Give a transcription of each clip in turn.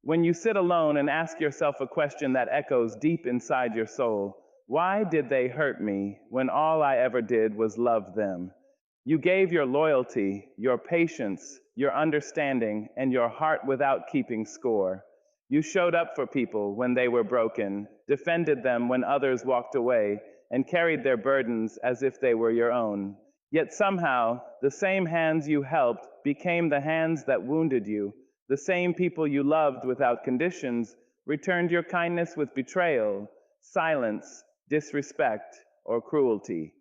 When you sit alone and ask yourself a question that echoes deep inside your soul, why did they hurt me when all I ever did was love them? You gave your loyalty, your patience, your understanding, and your heart without keeping score. You showed up for people when they were broken, defended them when others walked away, and carried their burdens as if they were your own. Yet somehow, the same hands you helped became the hands that wounded you. The same people you loved without conditions returned your kindness with betrayal, silence, disrespect, or cruelty.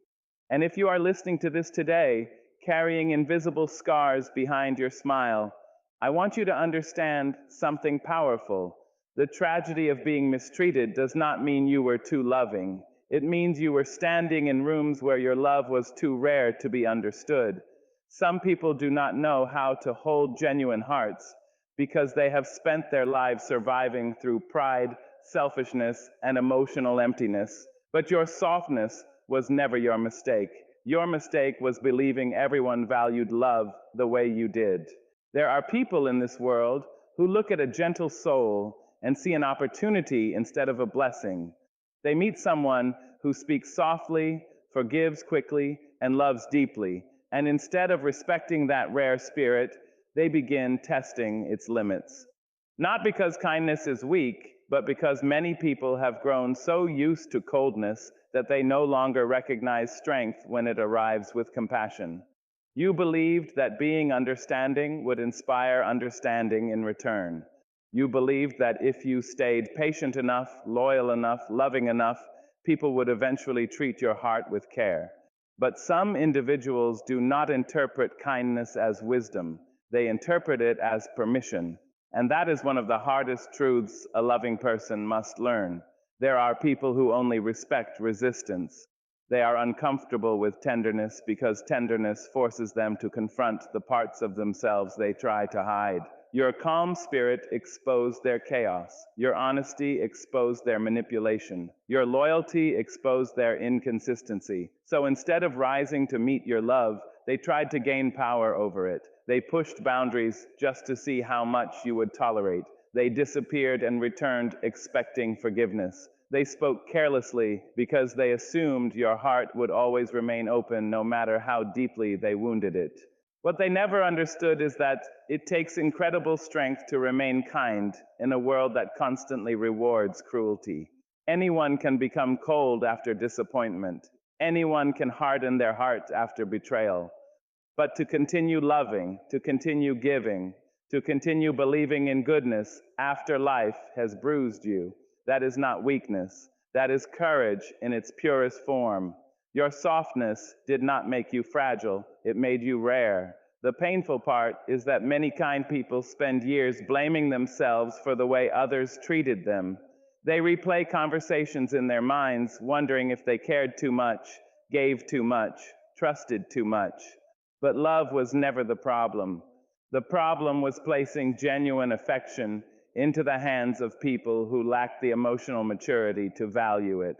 And if you are listening to this today, carrying invisible scars behind your smile, I want you to understand something powerful. The tragedy of being mistreated does not mean you were too loving. It means you were standing in rooms where your love was too rare to be understood. Some people do not know how to hold genuine hearts because they have spent their lives surviving through pride, selfishness, and emotional emptiness. But your softness was never your mistake. Your mistake was believing everyone valued love the way you did. There are people in this world who look at a gentle soul and see an opportunity instead of a blessing. They meet someone who speaks softly, forgives quickly, and loves deeply, and instead of respecting that rare spirit, they begin testing its limits. Not because kindness is weak, but because many people have grown so used to coldness that they no longer recognize strength when it arrives with compassion. You believed that being understanding would inspire understanding in return. You believed that if you stayed patient enough, loyal enough, loving enough, people would eventually treat your heart with care. But some individuals do not interpret kindness as wisdom. They interpret it as permission. And that is one of the hardest truths a loving person must learn. There are people who only respect resistance. They are uncomfortable with tenderness because tenderness forces them to confront the parts of themselves they try to hide. Your calm spirit exposed their chaos. Your honesty exposed their manipulation. Your loyalty exposed their inconsistency. So instead of rising to meet your love, they tried to gain power over it. They pushed boundaries just to see how much you would tolerate. They disappeared and returned expecting forgiveness. They spoke carelessly because they assumed your heart would always remain open no matter how deeply they wounded it. What they never understood is that it takes incredible strength to remain kind in a world that constantly rewards cruelty. Anyone can become cold after disappointment. Anyone can harden their heart after betrayal. But to continue loving, to continue giving, to continue believing in goodness after life has bruised you, that is not weakness. That is courage in its purest form. Your softness did not make you fragile, it made you rare. The painful part is that many kind people spend years blaming themselves for the way others treated them. They replay conversations in their minds, wondering if they cared too much, gave too much, trusted too much. But love was never the problem. The problem was placing genuine affection into the hands of people who lack the emotional maturity to value it.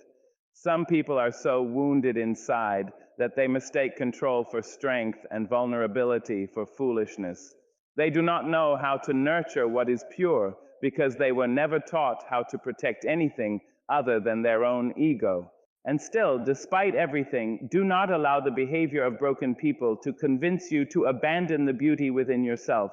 Some people are so wounded inside that they mistake control for strength and vulnerability for foolishness. They do not know how to nurture what is pure because they were never taught how to protect anything other than their own ego. And still, despite everything, do not allow the behavior of broken people to convince you to abandon the beauty within yourself.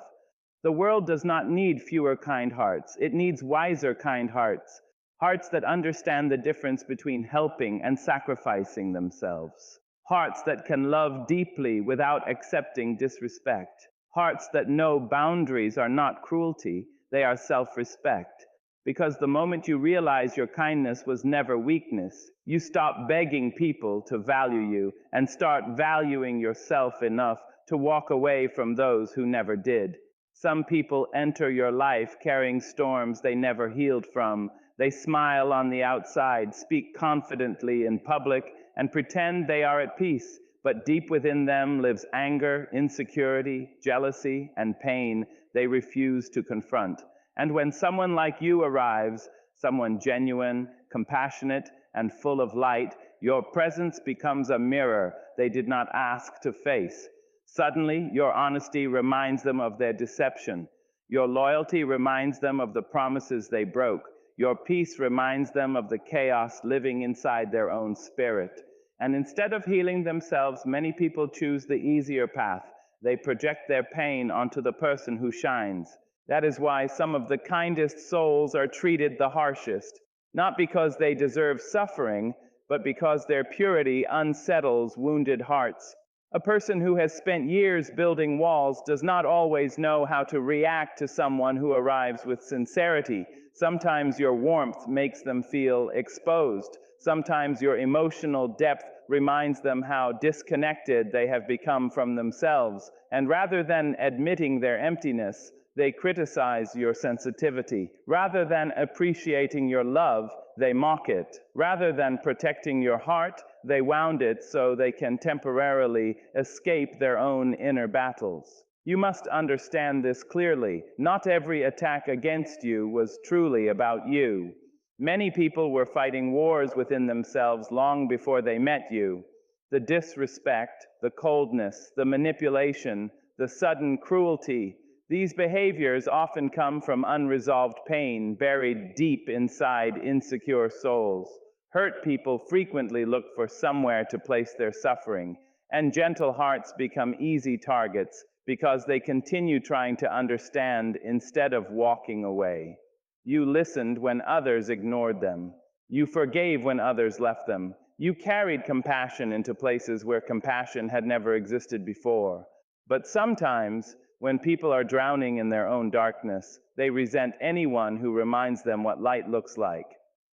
The world does not need fewer kind hearts. It needs wiser kind hearts. Hearts that understand the difference between helping and sacrificing themselves. Hearts that can love deeply without accepting disrespect. Hearts that know boundaries are not cruelty, they are self-respect. Because the moment you realize your kindness was never weakness, you stop begging people to value you and start valuing yourself enough to walk away from those who never did. Some people enter your life carrying storms they never healed from. They smile on the outside, speak confidently in public, and pretend they are at peace, but deep within them lives anger, insecurity, jealousy, and pain they refuse to confront. And when someone like you arrives, someone genuine, compassionate, and full of light, your presence becomes a mirror they did not ask to face. Suddenly, your honesty reminds them of their deception. Your loyalty reminds them of the promises they broke. Your peace reminds them of the chaos living inside their own spirit. And instead of healing themselves, many people choose the easier path. They project their pain onto the person who shines. That is why some of the kindest souls are treated the harshest, not because they deserve suffering, but because their purity unsettles wounded hearts. A person who has spent years building walls does not always know how to react to someone who arrives with sincerity. Sometimes your warmth makes them feel exposed. Sometimes your emotional depth reminds them how disconnected they have become from themselves. And rather than admitting their emptiness, they criticize your sensitivity. Rather than appreciating your love, they mock it. Rather than protecting your heart, they wound it so they can temporarily escape their own inner battles. You must understand this clearly. Not every attack against you was truly about you. Many people were fighting wars within themselves long before they met you. The disrespect, the coldness, the manipulation, the sudden cruelty, these behaviors often come from unresolved pain buried deep inside insecure souls. Hurt people frequently look for somewhere to place their suffering, and gentle hearts become easy targets because they continue trying to understand instead of walking away. You listened when others ignored them. You forgave when others left them. You carried compassion into places where compassion had never existed before. But sometimes, when people are drowning in their own darkness, they resent anyone who reminds them what light looks like.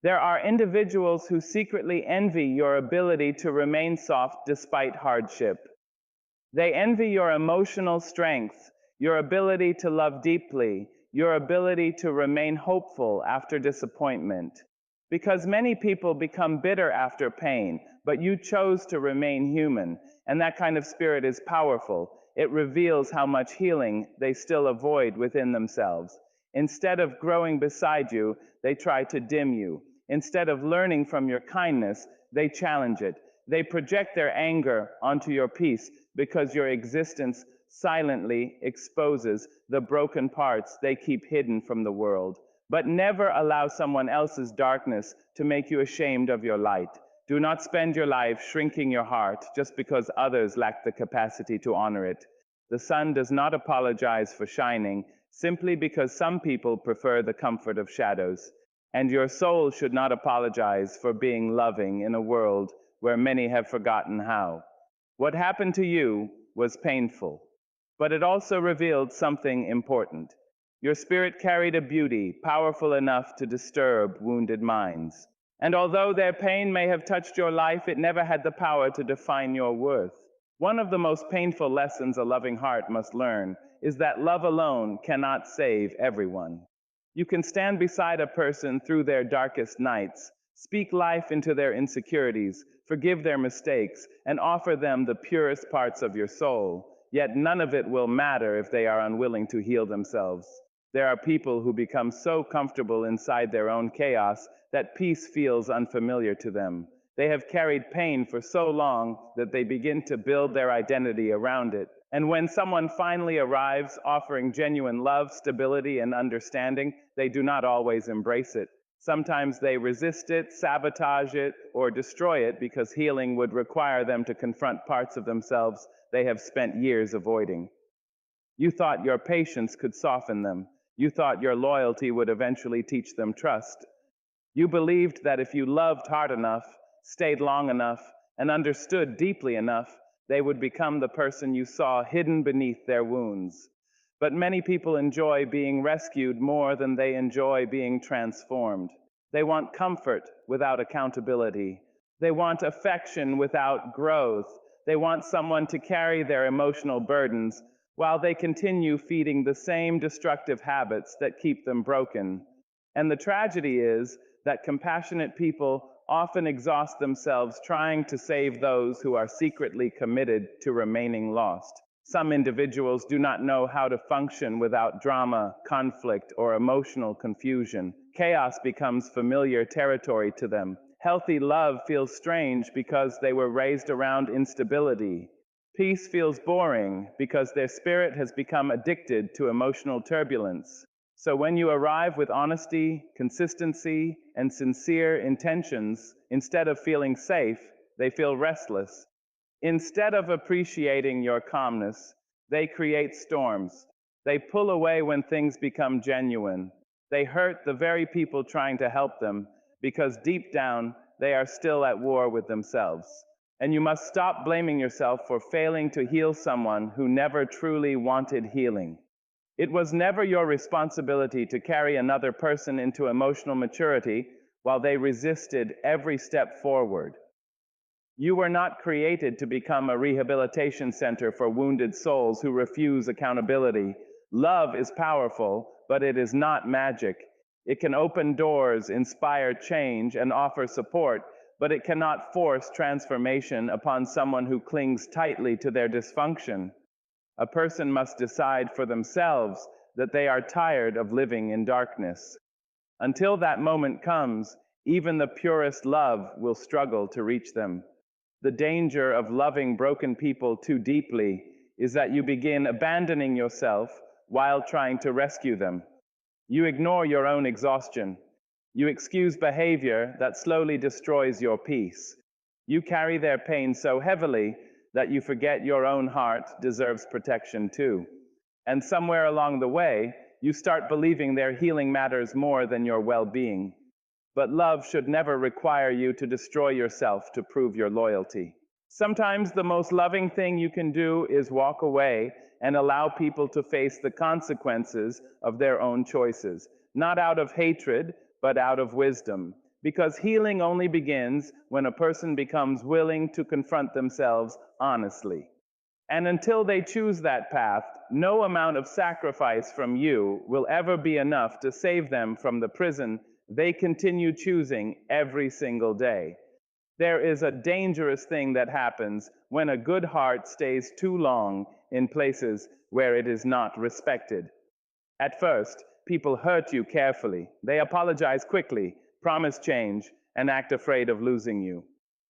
There are individuals who secretly envy your ability to remain soft despite hardship. They envy your emotional strength, your ability to love deeply, your ability to remain hopeful after disappointment. Because many people become bitter after pain, but you chose to remain human, and that kind of spirit is powerful. It reveals how much healing they still avoid within themselves. Instead of growing beside you, they try to dim you. Instead of learning from your kindness, they challenge it. They project their anger onto your peace because your existence silently exposes the broken parts they keep hidden from the world. But never allow someone else's darkness to make you ashamed of your light. Do not spend your life shrinking your heart just because others lack the capacity to honor it. The sun does not apologize for shining simply because some people prefer the comfort of shadows. And your soul should not apologize for being loving in a world where many have forgotten how. What happened to you was painful, but it also revealed something important. Your spirit carried a beauty powerful enough to disturb wounded minds. And although their pain may have touched your life, it never had the power to define your worth. One of the most painful lessons a loving heart must learn is that love alone cannot save everyone. You can stand beside a person through their darkest nights, speak life into their insecurities, forgive their mistakes, and offer them the purest parts of your soul. Yet none of it will matter if they are unwilling to heal themselves. There are people who become so comfortable inside their own chaos that peace feels unfamiliar to them. They have carried pain for so long that they begin to build their identity around it. And when someone finally arrives offering genuine love, stability, and understanding, they do not always embrace it. Sometimes they resist it, sabotage it, or destroy it because healing would require them to confront parts of themselves they have spent years avoiding. You thought your patience could soften them. You thought your loyalty would eventually teach them trust. You believed that if you loved hard enough, stayed long enough, and understood deeply enough, they would become the person you saw hidden beneath their wounds. But many people enjoy being rescued more than they enjoy being transformed. They want comfort without accountability. They want affection without growth. They want someone to carry their emotional burdens while they continue feeding the same destructive habits that keep them broken. And the tragedy is that compassionate people often exhaust themselves trying to save those who are secretly committed to remaining lost. Some individuals do not know how to function without drama, conflict, or emotional confusion. Chaos becomes familiar territory to them. Healthy love feels strange because they were raised around instability. Peace feels boring because their spirit has become addicted to emotional turbulence. So when you arrive with honesty, consistency, and sincere intentions, instead of feeling safe, they feel restless. Instead of appreciating your calmness, they create storms. They pull away when things become genuine. They hurt the very people trying to help them because deep down they are still at war with themselves. And you must stop blaming yourself for failing to heal someone who never truly wanted healing. It was never your responsibility to carry another person into emotional maturity while they resisted every step forward. You were not created to become a rehabilitation center for wounded souls who refuse accountability. Love is powerful, but it is not magic. It can open doors, inspire change, and offer support, but it cannot force transformation upon someone who clings tightly to their dysfunction. A person must decide for themselves that they are tired of living in darkness. Until that moment comes, even the purest love will struggle to reach them. The danger of loving broken people too deeply is that you begin abandoning yourself while trying to rescue them. You ignore your own exhaustion. You excuse behavior that slowly destroys your peace. You carry their pain so heavily that you forget your own heart deserves protection too. And somewhere along the way, you start believing their healing matters more than your well-being. But love should never require you to destroy yourself to prove your loyalty. Sometimes the most loving thing you can do is walk away and allow people to face the consequences of their own choices, not out of hatred, but out of wisdom. Because healing only begins when a person becomes willing to confront themselves honestly. And until they choose that path, no amount of sacrifice from you will ever be enough to save them from the prison they continue choosing every single day. There is a dangerous thing that happens when a good heart stays too long in places where it is not respected. At first, people hurt you carefully. They apologize quickly, promise change, and act afraid of losing you.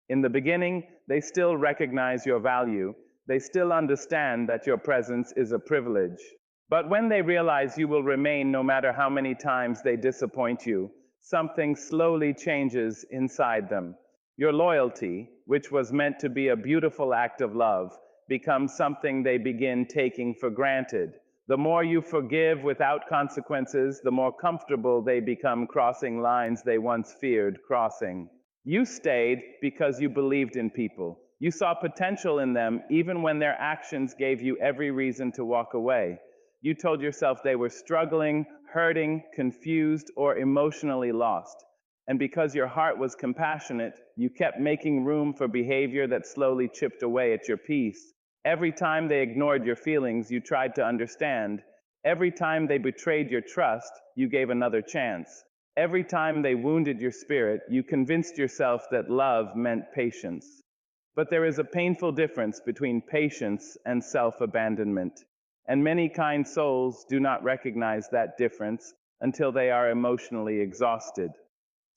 In the beginning, they still recognize your value. They still understand that your presence is a privilege. But when they realize you will remain no matter how many times they disappoint you, something slowly changes inside them. Your loyalty, which was meant to be a beautiful act of love, becomes something they begin taking for granted. The more you forgive without consequences, the more comfortable they become crossing lines they once feared crossing. You stayed because you believed in people. You saw potential in them even when their actions gave you every reason to walk away. You told yourself they were struggling, hurting, confused, or emotionally lost. And because your heart was compassionate, you kept making room for behavior that slowly chipped away at your peace. Every time they ignored your feelings, you tried to understand. Every time they betrayed your trust, you gave another chance. Every time they wounded your spirit, you convinced yourself that love meant patience. But there is a painful difference between patience and self-abandonment. And many kind souls do not recognize that difference until they are emotionally exhausted.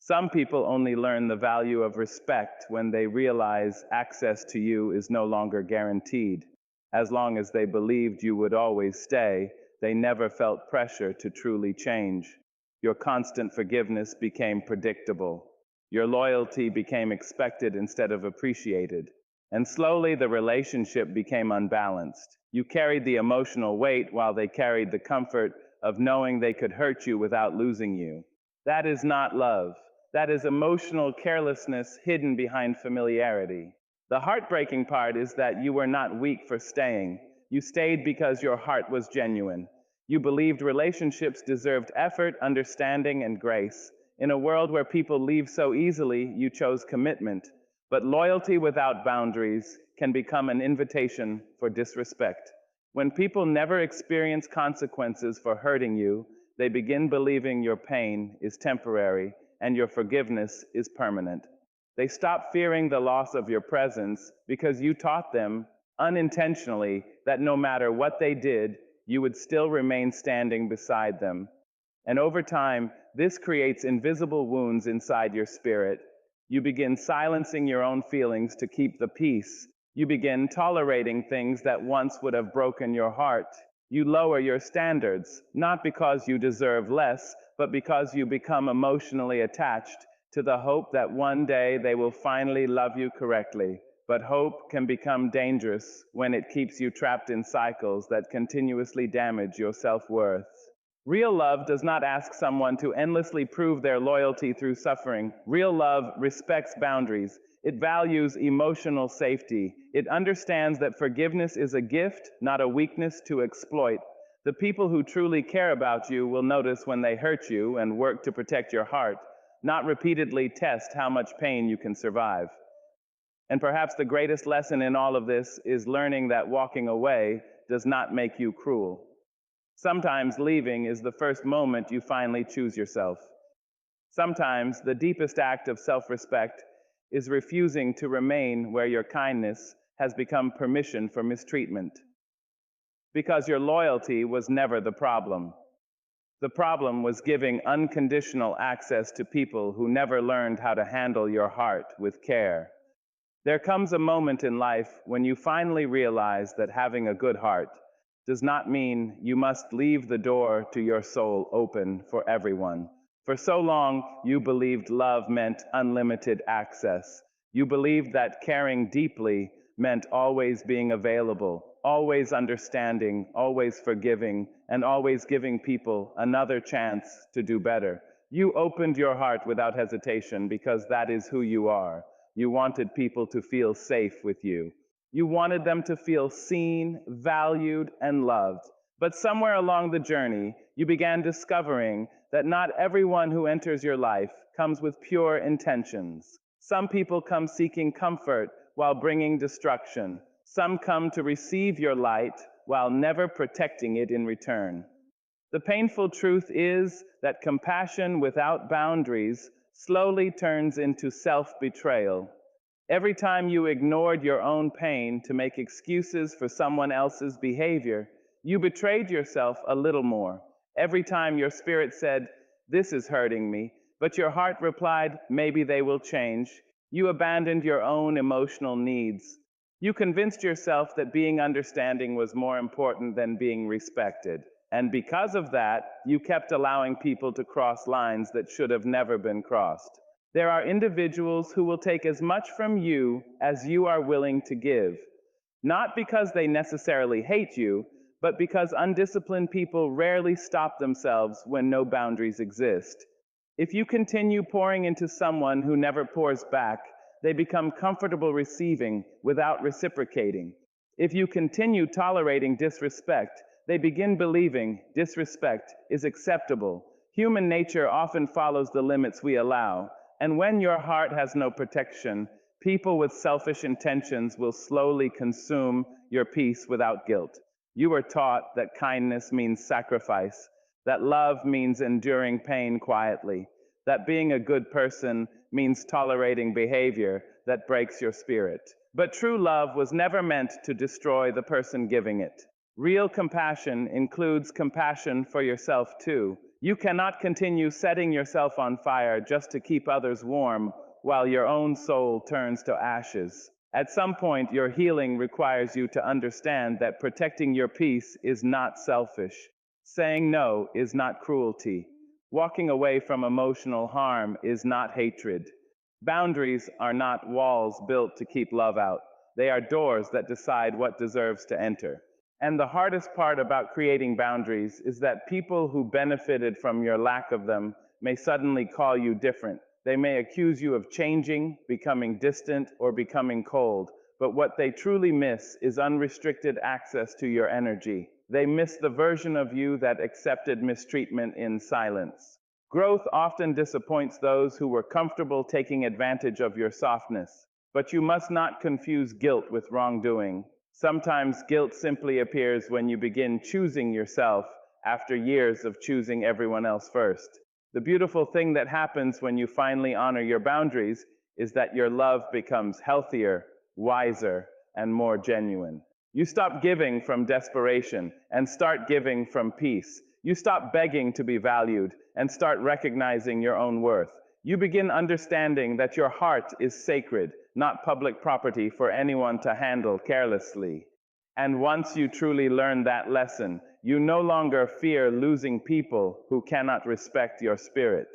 Some people only learn the value of respect when they realize access to you is no longer guaranteed. As long as they believed you would always stay, they never felt pressure to truly change. Your constant forgiveness became predictable. Your loyalty became expected instead of appreciated. And slowly the relationship became unbalanced. You carried the emotional weight while they carried the comfort of knowing they could hurt you without losing you. That is not love. That is emotional carelessness hidden behind familiarity. The heartbreaking part is that you were not weak for staying. You stayed because your heart was genuine. You believed relationships deserved effort, understanding, and grace. In a world where people leave so easily, you chose commitment. But loyalty without boundaries can become an invitation for disrespect. When people never experience consequences for hurting you, they begin believing your pain is temporary and your forgiveness is permanent. They stop fearing the loss of your presence because you taught them unintentionally that no matter what they did, you would still remain standing beside them. And over time, this creates invisible wounds inside your spirit. You begin silencing your own feelings to keep the peace, You begin tolerating things that once would have broken your heart. You lower your standards, not because you deserve less, but because you become emotionally attached to the hope that one day they will finally love you correctly. But hope can become dangerous when it keeps you trapped in cycles that continuously damage your self-worth. Real love does not ask someone to endlessly prove their loyalty through suffering. Real love respects boundaries. It values emotional safety. It understands that forgiveness is a gift, not a weakness to exploit. The people who truly care about you will notice when they hurt you and work to protect your heart, not repeatedly test how much pain you can survive. And perhaps the greatest lesson in all of this is learning that walking away does not make you cruel. Sometimes leaving is the first moment you finally choose yourself. Sometimes the deepest act of self-respect is refusing to remain where your kindness has become permission for mistreatment. Because your loyalty was never the problem. The problem was giving unconditional access to people who never learned how to handle your heart with care. There comes a moment in life when you finally realize that having a good heart does not mean you must leave the door to your soul open for everyone. For so long, you believed love meant unlimited access. You believed that caring deeply meant always being available, always understanding, always forgiving, and always giving people another chance to do better. You opened your heart without hesitation because that is who you are. You wanted people to feel safe with you. You wanted them to feel seen, valued, and loved. But somewhere along the journey, you began discovering that not everyone who enters your life comes with pure intentions. Some people come seeking comfort while bringing destruction. Some come to receive your light while never protecting it in return. The painful truth is that compassion without boundaries slowly turns into self-betrayal. Every time you ignored your own pain to make excuses for someone else's behavior, you betrayed yourself a little more. Every time your spirit said, "This is hurting me," but your heart replied, "Maybe they will change," you abandoned your own emotional needs. You convinced yourself that being understanding was more important than being respected. And because of that, you kept allowing people to cross lines that should have never been crossed. There are individuals who will take as much from you as you are willing to give, not because they necessarily hate you, but because undisciplined people rarely stop themselves when no boundaries exist. If you continue pouring into someone who never pours back, they become comfortable receiving without reciprocating. If you continue tolerating disrespect, they begin believing disrespect is acceptable. Human nature often follows the limits we allow. And when your heart has no protection, people with selfish intentions will slowly consume your peace without guilt. You were taught that kindness means sacrifice, that love means enduring pain quietly, that being a good person means tolerating behavior that breaks your spirit. But true love was never meant to destroy the person giving it. Real compassion includes compassion for yourself too. You cannot continue setting yourself on fire just to keep others warm while your own soul turns to ashes. At some point, your healing requires you to understand that protecting your peace is not selfish. Saying no is not cruelty. Walking away from emotional harm is not hatred. Boundaries are not walls built to keep love out. They are doors that decide what deserves to enter. And the hardest part about creating boundaries is that people who benefited from your lack of them may suddenly call you different. They may accuse you of changing, becoming distant, or becoming cold. But what they truly miss is unrestricted access to your energy. They miss the version of you that accepted mistreatment in silence. Growth often disappoints those who were comfortable taking advantage of your softness. But you must not confuse guilt with wrongdoing. Sometimes guilt simply appears when you begin choosing yourself after years of choosing everyone else first. The beautiful thing that happens when you finally honor your boundaries is that your love becomes healthier, wiser, and more genuine. You stop giving from desperation and start giving from peace. You stop begging to be valued and start recognizing your own worth. You begin understanding that your heart is sacred, not public property for anyone to handle carelessly. And once you truly learn that lesson, you no longer fear losing people who cannot respect your spirit,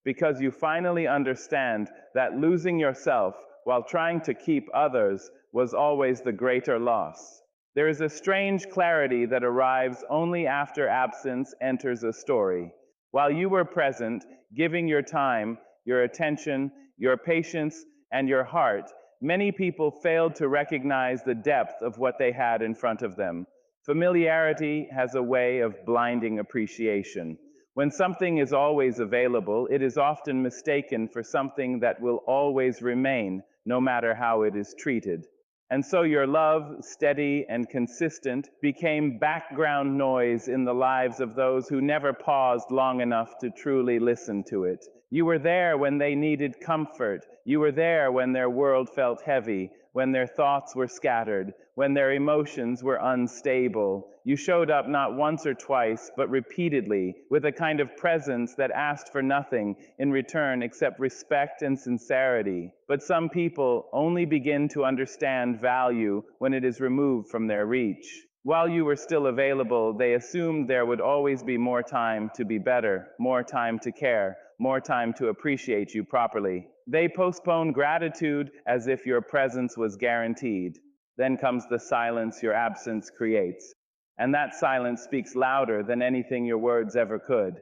because you finally understand that losing yourself while trying to keep others was always the greater loss. There is a strange clarity that arrives only after absence enters a story. While you were present, giving your time, your attention, your patience, and your heart, many people failed to recognize the depth of what they had in front of them. Familiarity has a way of blinding appreciation. When something is always available, it is often mistaken for something that will always remain, no matter how it is treated. And so your love, steady and consistent, became background noise in the lives of those who never paused long enough to truly listen to it. You were there when they needed comfort. You were there when their world felt heavy, when their thoughts were scattered, when their emotions were unstable. You showed up not once or twice, but repeatedly, with a kind of presence that asked for nothing in return except respect and sincerity. But some people only begin to understand value when it is removed from their reach. While you were still available, they assumed there would always be more time to be better, more time to care, more time to appreciate you properly. They postponed gratitude as if your presence was guaranteed. Then comes the silence your absence creates. And that silence speaks louder than anything your words ever could.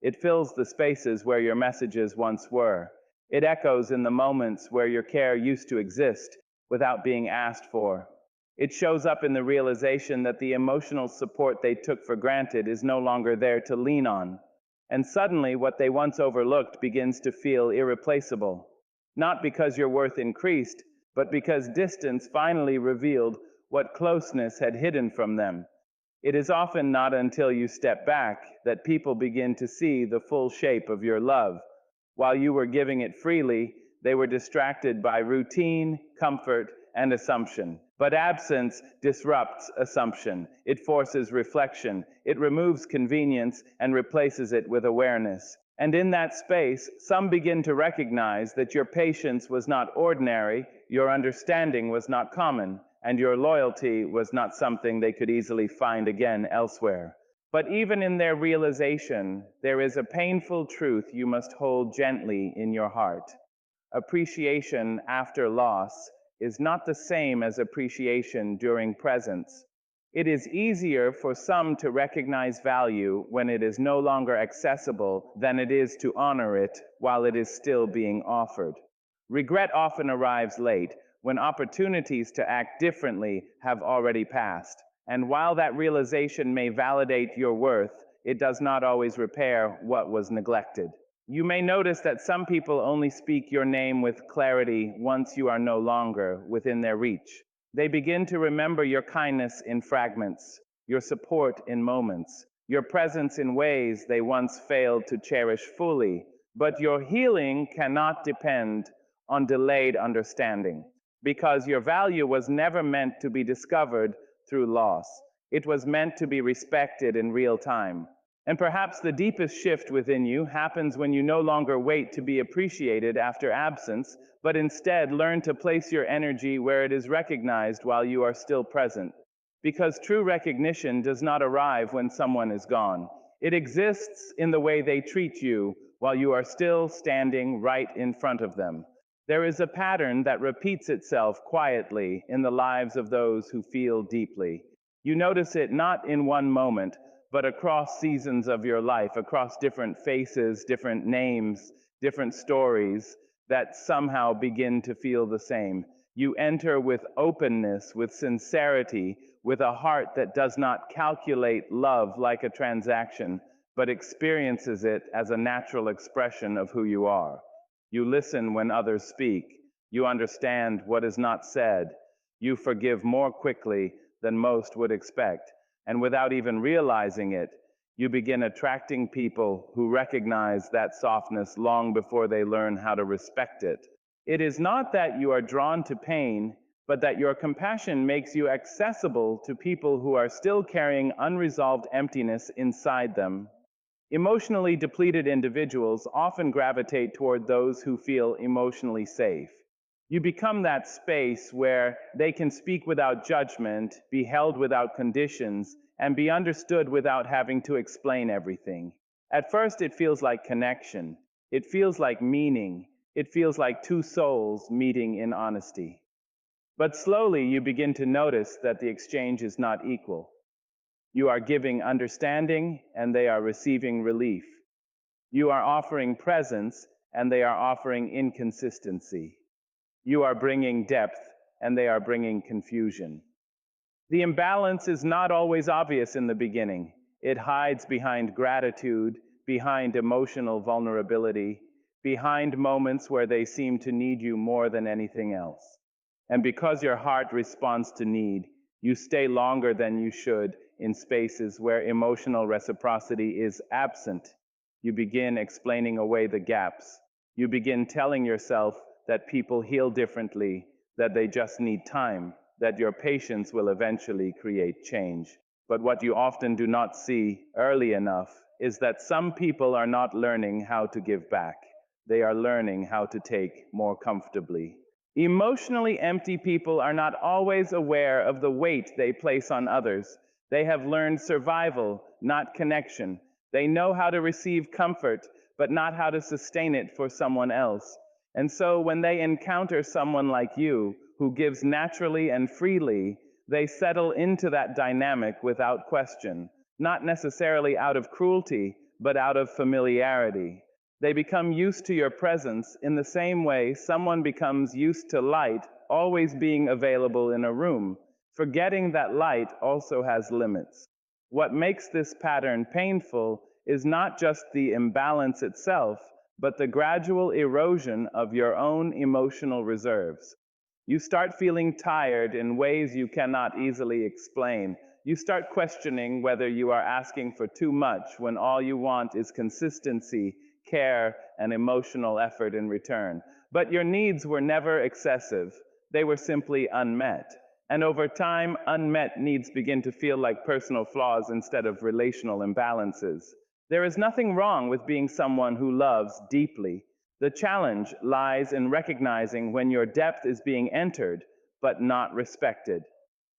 It fills the spaces where your messages once were. It echoes in the moments where your care used to exist without being asked for. It shows up in the realization that the emotional support they took for granted is no longer there to lean on. And suddenly, what they once overlooked begins to feel irreplaceable. Not because your worth increased, but because distance finally revealed what closeness had hidden from them. It is often not until you step back that people begin to see the full shape of your love. While you were giving it freely, they were distracted by routine, comfort, and assumption. But absence disrupts assumption. It forces reflection. It removes convenience and replaces it with awareness. And in that space, some begin to recognize that your patience was not ordinary, your understanding was not common, and your loyalty was not something they could easily find again elsewhere. But even in their realization, there is a painful truth you must hold gently in your heart. Appreciation after loss is not the same as appreciation during presence. It is easier for some to recognize value when it is no longer accessible than it is to honor it while it is still being offered. Regret often arrives late, when opportunities to act differently have already passed. And while that realization may validate your worth, it does not always repair what was neglected. You may notice that some people only speak your name with clarity once you are no longer within their reach. They begin to remember your kindness in fragments, your support in moments, your presence in ways they once failed to cherish fully. But your healing cannot depend on delayed understanding, because your value was never meant to be discovered through loss. It was meant to be respected in real time. And perhaps the deepest shift within you happens when you no longer wait to be appreciated after absence, but instead learn to place your energy where it is recognized while you are still present. Because true recognition does not arrive when someone is gone. It exists in the way they treat you while you are still standing right in front of them. There is a pattern that repeats itself quietly in the lives of those who feel deeply. You notice it not in one moment, but across seasons of your life, across different faces, different names, different stories that somehow begin to feel the same. You enter with openness, with sincerity, with a heart that does not calculate love like a transaction, but experiences it as a natural expression of who you are. You listen when others speak. You understand what is not said. You forgive more quickly than most would expect. And without even realizing it, you begin attracting people who recognize that softness long before they learn how to respect it. It is not that you are drawn to pain, but that your compassion makes you accessible to people who are still carrying unresolved emptiness inside them. Emotionally depleted individuals often gravitate toward those who feel emotionally safe. You become that space where they can speak without judgment, be held without conditions, and be understood without having to explain everything. At first, it feels like connection. It feels like meaning. It feels like two souls meeting in honesty. But slowly, you begin to notice that the exchange is not equal. You are giving understanding, and they are receiving relief. You are offering presence, and they are offering inconsistency. You are bringing depth, and they are bringing confusion. The imbalance is not always obvious in the beginning. It hides behind gratitude, behind emotional vulnerability, behind moments where they seem to need you more than anything else. And because your heart responds to need, you stay longer than you should in spaces where emotional reciprocity is absent. You begin explaining away the gaps. You begin telling yourself that people heal differently, that they just need time, that your patience will eventually create change. But what you often do not see early enough is that some people are not learning how to give back. They are learning how to take more comfortably. Emotionally empty people are not always aware of the weight they place on others. They have learned survival, not connection. They know how to receive comfort, but not how to sustain it for someone else. And so when they encounter someone like you, who gives naturally and freely, they settle into that dynamic without question, not necessarily out of cruelty, but out of familiarity. They become used to your presence in the same way someone becomes used to light always being available in a room, forgetting that light also has limits. What makes this pattern painful is not just the imbalance itself, but the gradual erosion of your own emotional reserves. You start feeling tired in ways you cannot easily explain. You start questioning whether you are asking for too much when all you want is consistency, care, and emotional effort in return. But your needs were never excessive. They were simply unmet. And over time, unmet needs begin to feel like personal flaws instead of relational imbalances. There is nothing wrong with being someone who loves deeply. The challenge lies in recognizing when your depth is being entered but not respected,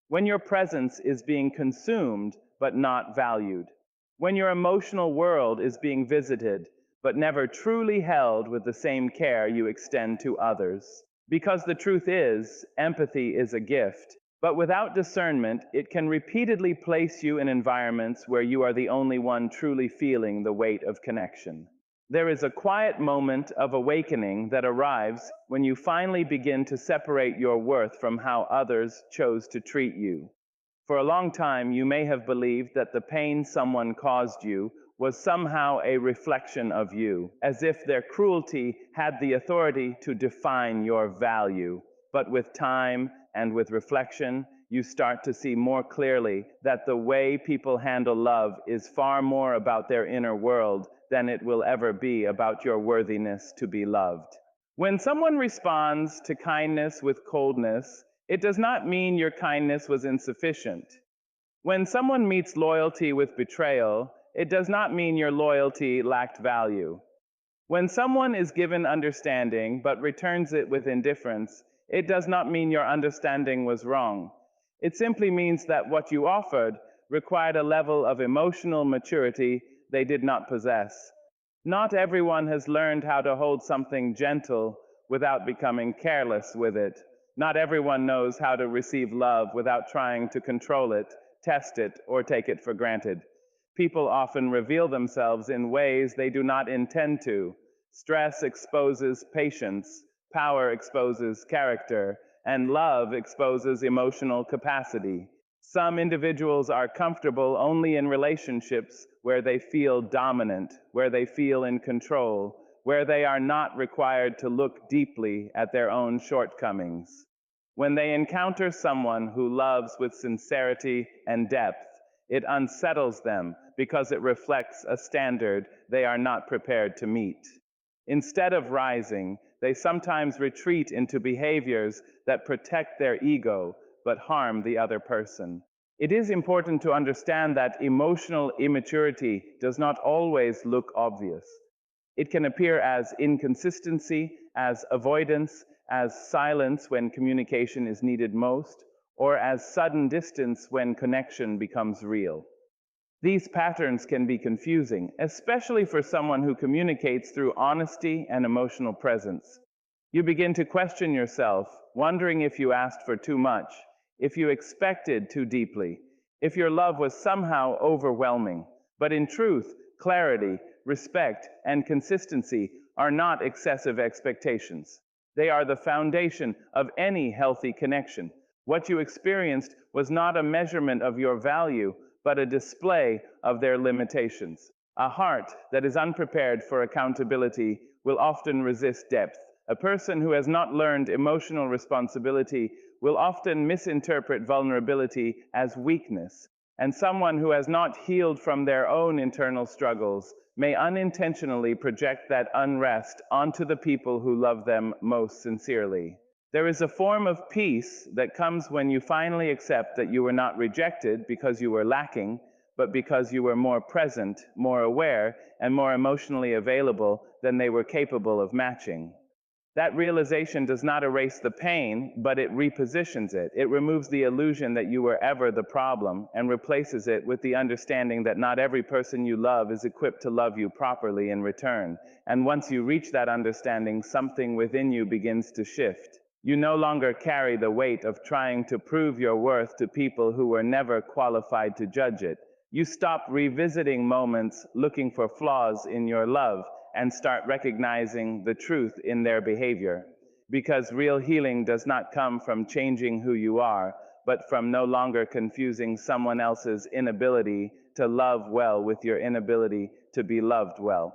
when your presence is being consumed but not valued, when your emotional world is being visited but never truly held with the same care you extend to others. Because the truth is, empathy is a gift, but without discernment, it can repeatedly place you in environments where you are the only one truly feeling the weight of connection. There is a quiet moment of awakening that arrives when you finally begin to separate your worth from how others chose to treat you. For a long time, you may have believed that the pain someone caused you was somehow a reflection of you, as if their cruelty had the authority to define your value. But with time and with reflection, you start to see more clearly that the way people handle love is far more about their inner world than it will ever be about your worthiness to be loved. When someone responds to kindness with coldness, it does not mean your kindness was insufficient. When someone meets loyalty with betrayal, it does not mean your loyalty lacked value. When someone is given understanding but returns it with indifference, it does not mean your understanding was wrong. It simply means that what you offered required a level of emotional maturity they did not possess. Not everyone has learned how to hold something gentle without becoming careless with it. Not everyone knows how to receive love without trying to control it, test it, or take it for granted. People often reveal themselves in ways they do not intend to. Stress exposes patience, power exposes character, and love exposes emotional capacity. Some individuals are comfortable only in relationships where they feel dominant, where they feel in control, where they are not required to look deeply at their own shortcomings. When they encounter someone who loves with sincerity and depth, it unsettles them because it reflects a standard they are not prepared to meet. Instead of rising, they sometimes retreat into behaviors that protect their ego but harm the other person. It is important to understand that emotional immaturity does not always look obvious. It can appear as inconsistency, as avoidance, as silence when communication is needed most, or as sudden distance when connection becomes real. These patterns can be confusing, especially for someone who communicates through honesty and emotional presence. You begin to question yourself, wondering if you asked for too much, if you expected too deeply, if your love was somehow overwhelming. But in truth, clarity, respect, and consistency are not excessive expectations. They are the foundation of any healthy connection. What you experienced was not a measurement of your value, but a display of their limitations. A heart that is unprepared for accountability will often resist depth. A person who has not learned emotional responsibility will often misinterpret vulnerability as weakness. And someone who has not healed from their own internal struggles may unintentionally project that unrest onto the people who love them most sincerely. There is a form of peace that comes when you finally accept that you were not rejected because you were lacking, but because you were more present, more aware, and more emotionally available than they were capable of matching. That realization does not erase the pain, but it repositions it. It removes the illusion that you were ever the problem and replaces it with the understanding that not every person you love is equipped to love you properly in return. And once you reach that understanding, something within you begins to shift. You no longer carry the weight of trying to prove your worth to people who were never qualified to judge it. You stop revisiting moments looking for flaws in your love and start recognizing the truth in their behavior. Because real healing does not come from changing who you are, but from no longer confusing someone else's inability to love well with your inability to be loved well.